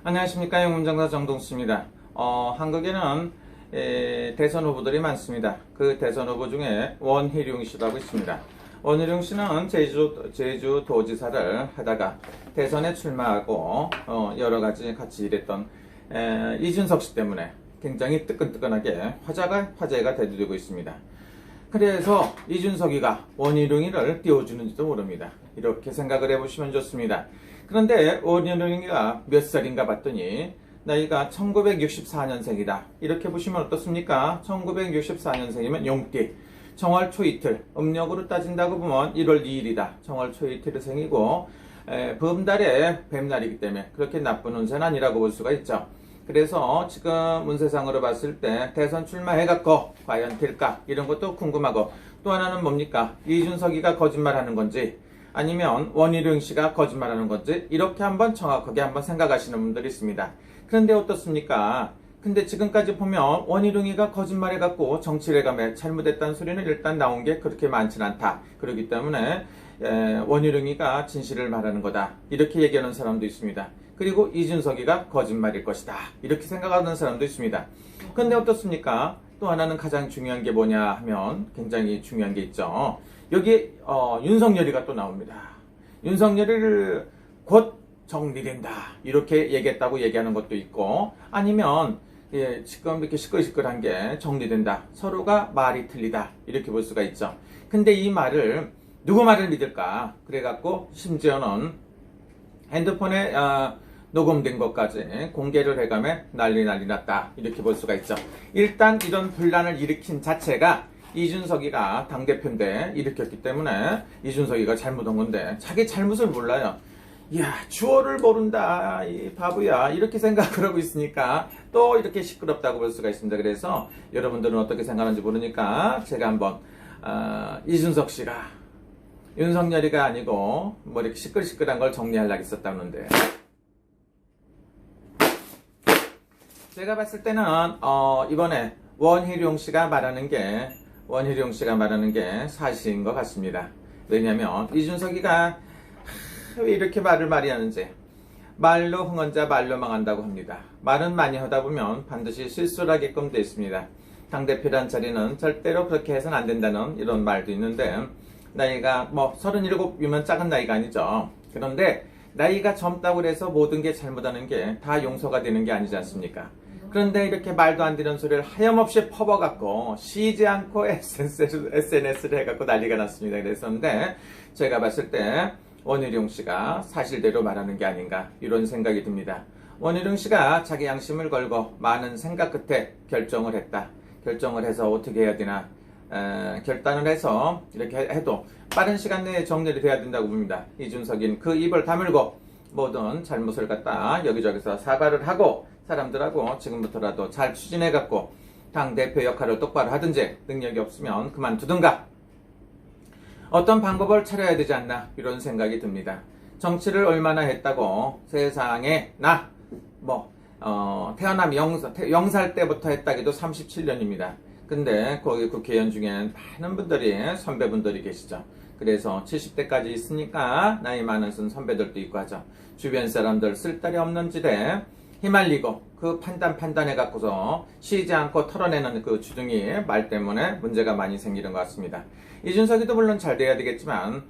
안녕하십니까. 영문장사 정동수입니다. 한국에는 대선 후보들이 많습니다. 그 대선 후보 중에 원희룡 씨라고 있습니다. 원희룡 씨는 제주 도지사를 하다가 대선에 출마하고 여러 가지 같이 일했던 이준석 씨 때문에 굉장히 뜨끈뜨끈하게 화제가 되고 있습니다. 그래서 이준석이가 원희룡이를 띄워주는지도 모릅니다. 이렇게 생각을 해보시면 좋습니다. 그런데 원희룡이가 몇 살인가 봤더니 나이가 1964년생이다. 이렇게 보시면 어떻습니까? 1964년생이면 용띠, 정월 초이틀, 음력으로 따진다고 보면 1월 2일이다. 정월 초이틀이 생이고 범달에 뱀날이기 때문에 그렇게 나쁜 운세는 아니라고 볼 수가 있죠. 그래서 지금 운세상으로 봤을 때 대선 출마해갖고 과연 될까? 이런 것도 궁금하고, 또 하나는 뭡니까? 이준석이가 거짓말하는 건지 아니면 원희룡 씨가 거짓말하는 건지 이렇게 한번 정확하게 한번 생각하시는 분들이 있습니다. 그런데 어떻습니까? 근데 지금까지 보면 원희룡이가 거짓말해갖고 정치를 해가며 잘못했다는 소리는 일단 나온 게 그렇게 많진 않다. 그렇기 때문에 원희룡이가 진실을 말하는 거다. 이렇게 얘기하는 사람도 있습니다. 그리고 이준석이가 거짓말일 것이다. 이렇게 생각하는 사람도 있습니다. 그런데 어떻습니까? 또 하나는 가장 중요한 게 뭐냐 하면 굉장히 중요한 게 있죠. 여기 윤석열이가 또 나옵니다. 윤석열이를 곧 정리된다. 이렇게 얘기했다고 얘기하는 것도 있고, 아니면 지금 이렇게 시끌시끌한 게 정리된다. 서로가 말이 틀리다. 이렇게 볼 수가 있죠. 근데 이 말을 누구 말을 믿을까? 그래갖고 심지어는 핸드폰에 녹음된 것까지 공개를 해가며 난리 났다. 이렇게 볼 수가 있죠. 일단 이런 분란을 일으킨 자체가 이준석이가 당대표인데 일으켰기 때문에 이준석이가 잘못한 건데 자기 잘못을 몰라요. 이야, 주어를 모른다, 이 바보야, 이렇게 생각을 하고 있으니까 또 이렇게 시끄럽다고 볼 수가 있습니다. 그래서 여러분들은 어떻게 생각하는지 모르니까 제가 한번 이준석 씨가 윤석열이가 아니고 뭐 이렇게 시끌시끌한 걸 정리하려고 했었다는데, 제가 봤을 때는 이번에 원희룡 씨가 말하는 게 사실인 것 같습니다. 왜냐하면 이준석이가 왜 이렇게 말을 많이 하는지, 말로 흥한 자 말로 망한다고 합니다. 말은 많이 하다 보면 반드시 실수를 하게끔 되어 있습니다. 당대표란 자리는 절대로 그렇게 해서는 안 된다는 이런 말도 있는데, 나이가 37이면 작은 나이가 아니죠. 그런데 나이가 젊다고 해서 모든 게 잘못하는 게 다 용서가 되는 게 아니지 않습니까? 그런데 이렇게 말도 안 되는 소리를 하염없이 퍼버갖고 쉬지 않고 SNS를 해갖고 난리가 났습니다. 그랬었는데 제가 봤을 때 원희룡 씨가 사실대로 말하는 게 아닌가 이런 생각이 듭니다. 원희룡 씨가 자기 양심을 걸고 많은 생각 끝에 결정을 했다. 결정을 해서 어떻게 해야 되나, 결단을 해서 이렇게 해도 빠른 시간 내에 정리를 돼야 된다고 봅니다. 이준석인 그 입을 다물고 모든 잘못을 갖다 여기저기서 사과를 하고 사람들하고 지금부터라도 잘 추진해갖고 당대표 역할을 똑바로 하든지, 능력이 없으면 그만두든가 어떤 방법을 차려야 되지 않나 이런 생각이 듭니다. 정치를 얼마나 했다고 세상에 태어남 0살 때부터 했다기도 37년입니다. 근데 거기 국회의원 중에 많은 분들이 선배분들이 계시죠. 그래서 70대까지 있으니까 나이 많은 선배들도 있고 하죠. 주변 사람들 쓸데리 없는 짓에 휘말리고 그 판단해 갖고서 쉬지 않고 털어내는 그 주둥이 말 때문에 문제가 많이 생기는 것 같습니다. 이준석이도 물론 잘 돼야 되겠지만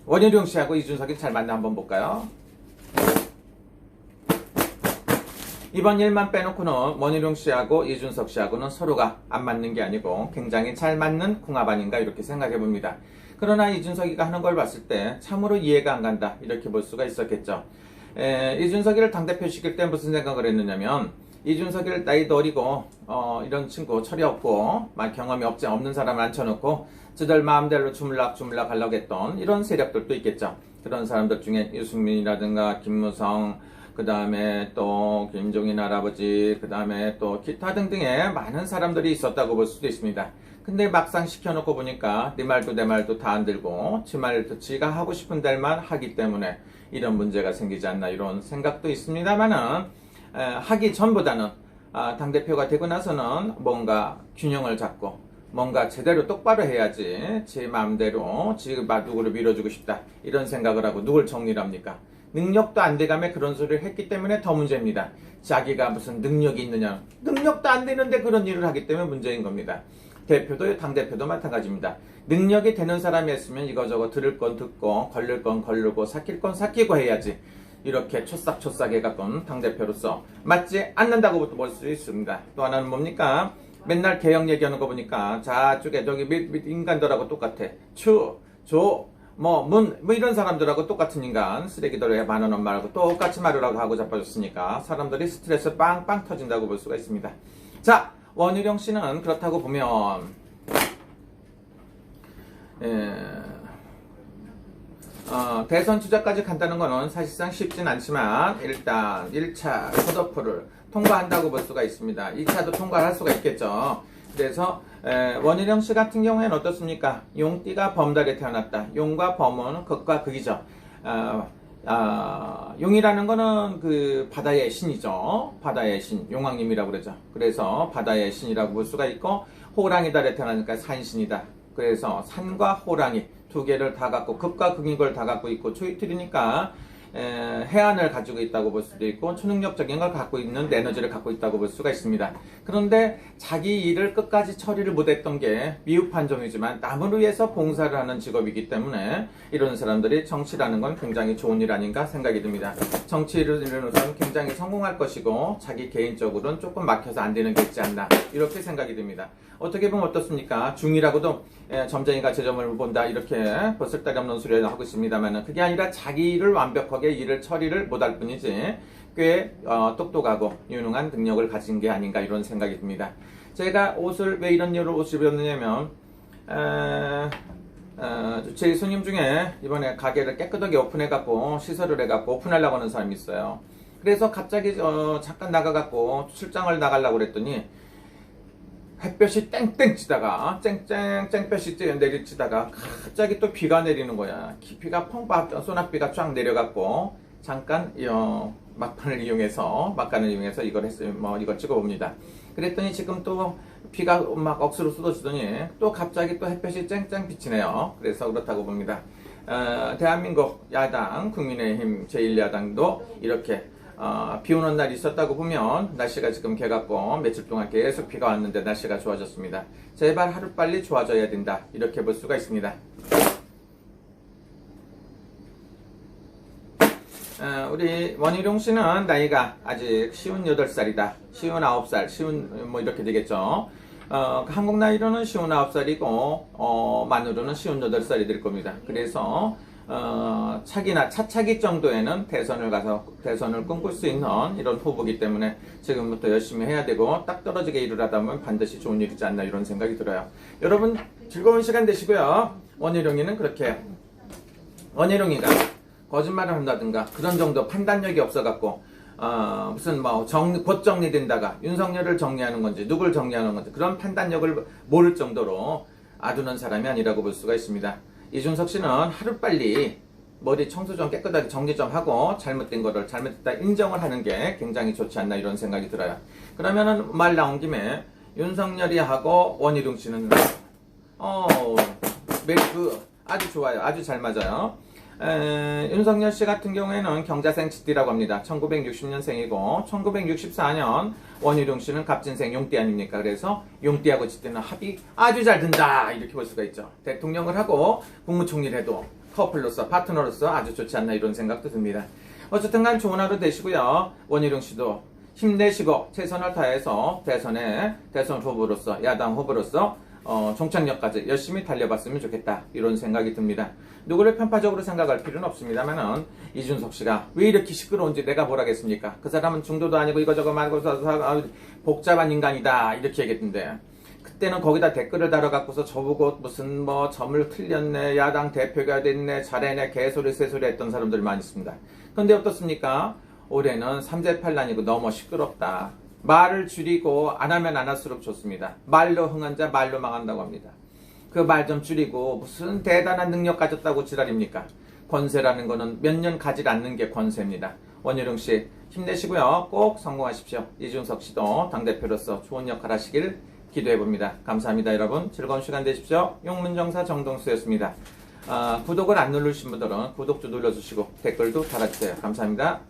원희룡 씨하고 이준석이 잘 맞나 한번 볼까요? 이번 일만 빼놓고는 원희룡 씨하고 이준석 씨하고는 서로가 안 맞는 게 아니고 굉장히 잘 맞는 궁합 아닌가 이렇게 생각해 봅니다. 그러나 이준석이가 하는 걸 봤을 때 참으로 이해가 안 간다 이렇게 볼 수가 있었겠죠. 이준석이를 당대표 시킬 때 무슨 생각을 했느냐면, 이준석이를 나이도 어리고 이런 친구 철이 없고 경험이 없는 사람을 앉혀놓고 저들 마음대로 주물락 하려고 했던 이런 세력들도 있겠죠. 그런 사람들 중에 유승민이라든가 김무성, 그 다음에 또 김종인 할아버지, 그 다음에 또 기타 등등의 많은 사람들이 있었다고 볼 수도 있습니다. 근데 막상 시켜놓고 보니까 네 말도 내 말도 다 안 들고 지가 하고 싶은 대로만 하기 때문에 이런 문제가 생기지 않나 이런 생각도 있습니다만은, 하기 전보다는 당대표가 되고 나서는 뭔가 균형을 잡고 뭔가 제대로 똑바로 해야지 제 마음대로 누구를 밀어주고 싶다 이런 생각을 하고 누굴 정리를 합니까? 능력도 안 돼가며 그런 소리를 했기 때문에 더 문제입니다. 자기가 무슨 능력이 있느냐. 능력도 안 되는데 그런 일을 하기 때문에 문제인 겁니다. 대표도 당대표도 마찬가지입니다. 능력이 되는 사람이 했으면 이거저거 들을 건 듣고 걸릴 건 걸르고 삭힐 건 삭히고 해야지. 이렇게 초싹초싹 해갖고 당대표로서 맞지 않는다고 볼 수 있습니다. 또 하나는 뭡니까? 맨날 개혁 얘기하는 거 보니까 저쪽에 저기 밑 인간들하고 똑같아. 문 이런 사람들하고 똑같은 인간 쓰레기들에 많은 엄마라고 똑같이 말을 하고 자빠졌으니까 사람들이 스트레스 빵빵 터진다고 볼 수가 있습니다. 자, 원희룡 씨는 그렇다고 보면 대선 주자까지 간다는 거는 사실상 쉽진 않지만 일단 1차 컷오프를 통과한다고 볼 수가 있습니다. 2차도 통과를 할 수가 있겠죠. 그래서 원희룡 씨 같은 경우에는 어떻습니까? 용띠가 범달에 태어났다. 용과 범은 극과 극이죠. 용이라는 거는 그 바다의 신이죠. 바다의 신, 용왕님이라고 그러죠. 그래서 바다의 신이라고 볼 수가 있고, 호랑이 달에 태어나니까 산신이다. 그래서 산과 호랑이 두 개를 다 갖고 극과 극인 걸 다 갖고 있고, 초이틀이니까 해안을 가지고 있다고 볼 수도 있고 초능력적인 걸 갖고 있는 에너지를 갖고 있다고 볼 수가 있습니다. 그런데 자기 일을 끝까지 처리를 못했던 게 미흡한 점이지만 남을 위해서 봉사를 하는 직업이기 때문에 이런 사람들이 정치라는 건 굉장히 좋은 일 아닌가 생각이 듭니다. 정치를 이루는 사람은 굉장히 성공할 것이고 자기 개인적으로는 조금 막혀서 안 되는 게 있지 않나 이렇게 생각이 듭니다. 어떻게 보면 어떻습니까? 중이라고도 점쟁이가 제 점을 본다 이렇게 벗을다리 없는 소리를 하고 있습니다만 그게 아니라 자기 일을 완벽하게 일을 처리를 못할 뿐이지 꽤 똑똑하고 유능한 능력을 가진 게 아닌가 이런 생각이 듭니다. 제가 옷을 왜 이런 류로 옷을 입었느냐면 제 손님 중에 이번에 가게를 깨끗하게 오픈해갖고 시설을 해갖고 오픈하려고 하는 사람이 있어요. 그래서 갑자기 잠깐 나가갖고 출장을 나가려고 그랬더니 햇볕이 땡땡 치다가 쨍쨍쨍볕이 내리치다가 갑자기 또 비가 내리는 거야. 비가 소낙비가 쫙 내려갖고 잠깐 막간을 이용해서 이걸 했어요. 이걸 찍어봅니다. 그랬더니 지금 또 비가 막 억수로 쏟아지더니 또 갑자기 또 햇볕이 쨍쨍 비치네요. 그래서 그렇다고 봅니다. 대한민국 야당 국민의힘 제1야당도 이렇게 비 오는 날이 있었다고 보면 날씨가 지금 개같고 며칠 동안 계속 비가 왔는데 날씨가 좋아졌습니다. 제발 하루빨리 좋아져야 된다 이렇게 볼 수가 있습니다. 우리 원희룡 씨는 나이가 아직 58살이다. 59살, 이렇게 되겠죠. 한국 나이로는 59살이고 만으로는 58살이 될 겁니다. 그래서 차차기 정도에는 대선을 가서 대선을 꿈꿀 수 있는 이런 후보이기 때문에 지금부터 열심히 해야 되고 딱 떨어지게 일을 하다 보면 반드시 좋은 일이지 않나 이런 생각이 들어요. 여러분 즐거운 시간 되시고요. 원희룡이는 그렇게 원희룡이가 거짓말을 한다든가 그런 정도 판단력이 없어갖고 무슨 곧 정리된다가 윤석열을 정리하는 건지 누굴 정리하는 건지 그런 판단력을 모를 정도로 아두는 사람이 아니라고 볼 수가 있습니다. 이준석 씨는 하루빨리 머리 청소 좀 깨끗하게 정리 좀 하고 잘못된 거를 잘못했다 인정을 하는 게 굉장히 좋지 않나 이런 생각이 들어요. 그러면은 말 나온 김에 윤석열이 하고 원희룡 씨는 아주 좋아요. 아주 잘 맞아요. 윤석열 씨 같은 경우에는 경자생 치띠라고 합니다. 1960년생이고 1964년 원희룡 씨는 갑진생 용띠 아닙니까? 그래서 용띠하고 치띠는 합이 아주 잘 든다 이렇게 볼 수가 있죠. 대통령을 하고 국무총리를 해도 커플로서 파트너로서 아주 좋지 않나 이런 생각도 듭니다. 어쨌든 간 좋은 하루 되시고요. 원희룡 씨도 힘내시고 최선을 다해서 대선 후보로서 야당 후보로서 종착역까지 열심히 달려봤으면 좋겠다 이런 생각이 듭니다. 누구를 편파적으로 생각할 필요는 없습니다만은 이준석 씨가 왜 이렇게 시끄러운지 내가 뭘 하겠습니까? 그 사람은 중도도 아니고 이거저거 말고 복잡한 인간이다 이렇게 얘기했는데 그때는 거기다 댓글을 달아갖고서 저보고 무슨 점을 틀렸네 야당 대표가 됐네 잘해네 개소리 새소리 했던 사람들 많이 있습니다. 그런데 어떻습니까? 올해는 3재8난이고 너무 시끄럽다. 말을 줄이고 안 하면 안 할수록 좋습니다. 말로 흥한 자 말로 망한다고 합니다. 그 말 좀 줄이고 무슨 대단한 능력 가졌다고 지랄입니까? 권세라는 거는 몇 년 가지 않는 게 권세입니다. 원희룡 씨 힘내시고요. 꼭 성공하십시오. 이준석 씨도 당대표로서 좋은 역할 하시길 기도해봅니다. 감사합니다 여러분. 즐거운 시간 되십시오. 용문정사 정동수였습니다. 구독을 안 누르신 분들은 구독 좀 눌러주시고 댓글도 달아주세요. 감사합니다.